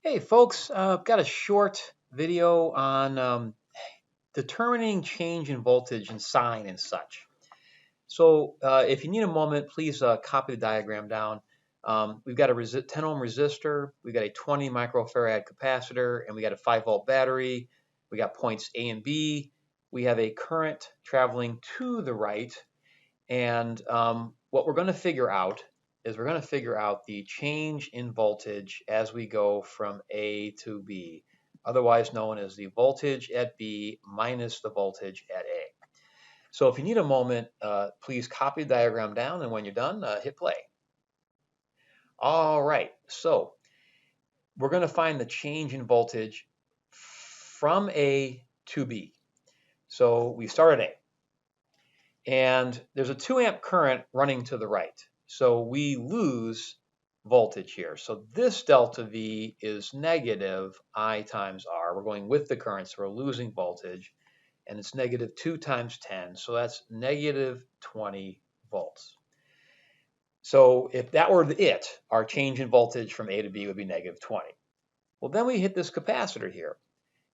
Hey folks, got a short video on determining change in voltage and sine and such. So if you need a moment, please copy the diagram down. We've got a 10 ohm resistor, we've got a 20 microfarad capacitor, and we got a 5-volt battery. We got points A and B. We have a current traveling to the right, and what we're going to figure out is we're going to figure out the change in voltage as we go from A to B, otherwise known as the voltage at B minus the voltage at A. So if you need a moment, please copy the diagram down, and when you're done, hit play. All right, so we're going to find the change in voltage from A to B. So we start at A. And there's a 2 amp current running to the right. So we lose voltage here. So this delta V is negative I times R. We're going with the current, so we're losing voltage. And it's negative 2 times 10. So that's negative 20 volts. So if that were it, our change in voltage from A to B would be negative 20. Well, then we hit this capacitor here.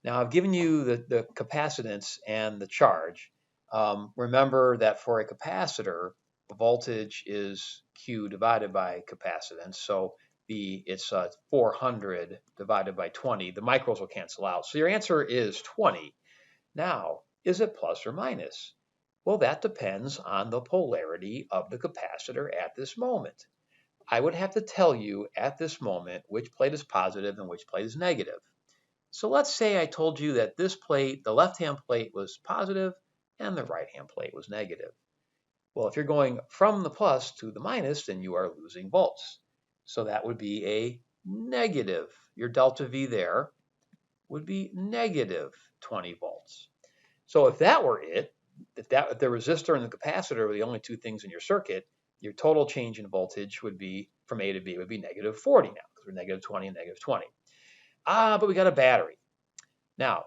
Now I've given you the capacitance and the charge. Remember that for a capacitor, the voltage is Q divided by capacitance. So it's 400 divided by 20. The micros will cancel out. So your answer is 20. Now, is it plus or minus? Well, that depends on the polarity of the capacitor at this moment. I would have to tell you at this moment which plate is positive and which plate is negative. So let's say I told you that this plate, the left-hand plate, was positive and the right-hand plate was negative. Well, if you're going from the plus to the minus, then you are losing volts. So that would be a negative. Your delta V there would be negative 20 volts. So if that were it, if the resistor and the capacitor were the only two things in your circuit, your total change in voltage would be from A to B would be negative 40 now, because we're negative 20 and negative 20. But we got a battery. Now,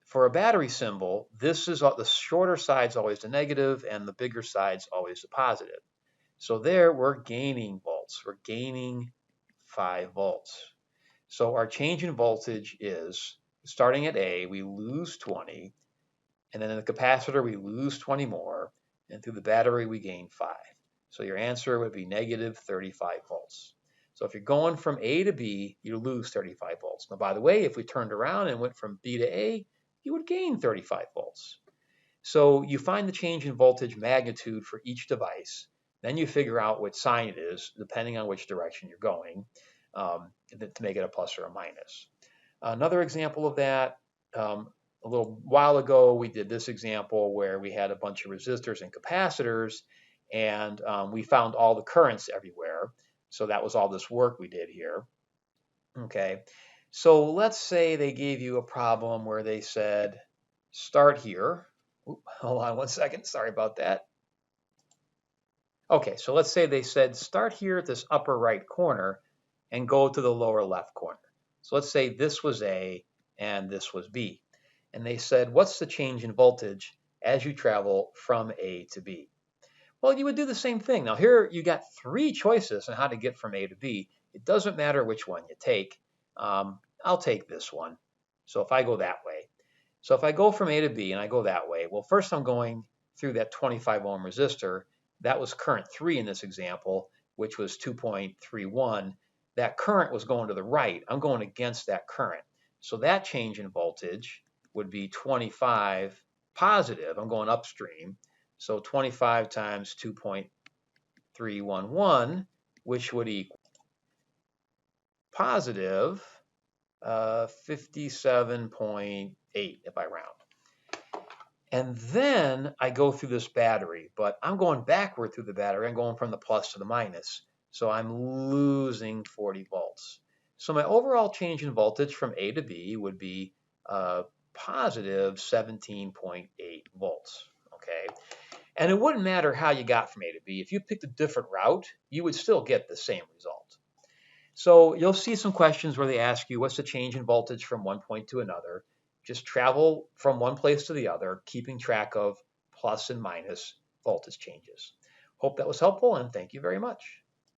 for a battery symbol, this is the shorter side's always the negative and the bigger side's always the positive. So there we're gaining volts. We're gaining 5 volts. So our change in voltage is, starting at A, we lose 20, and then in the capacitor we lose 20 more, and through the battery we gain 5. So your answer would be negative 35 volts. So if you're going from A to B, you lose 35 volts. Now, by the way, if we turned around and went from B to A, you would gain 35 volts. So you find the change in voltage magnitude for each device. Then you figure out what sign it is, depending on which direction you're going, to make it a plus or a minus. Another example of that, a little while ago, we did this example where we had a bunch of resistors and capacitors, and we found all the currents everywhere. So that was all this work we did here. Okay, so let's say they gave you a problem where they said, start here. Oop, hold on one second, sorry about that. Okay, so let's say they said, start here at this upper right corner and go to the lower left corner. So let's say this was A and this was B. And they said, what's the change in voltage as you travel from A to B? Well, you would do the same thing. Now here you got 3 choices on how to get from A to B. It doesn't matter which one you take. I'll take this one. So if I go that way. So if I go from A to B and I go that way, well, first I'm going through that 25 ohm resistor. That was current 3 in this example, which was 2.31. That current was going to the right. I'm going against that current. So that change in voltage would be 25 positive. I'm going upstream. So 25 times 2.311, which would equal positive 57.8 if I round. And then I go through this battery, but I'm going backward through the battery. I'm going from the plus to the minus. So I'm losing 40 volts. So my overall change in voltage from A to B would be positive 17.8 volts. Okay. And it wouldn't matter how you got from A to B. If you picked a different route, you would still get the same result. So you'll see some questions where they ask you, what's the change in voltage from one point to another? Just travel from one place to the other, keeping track of plus and minus voltage changes. Hope that was helpful, and thank you very much.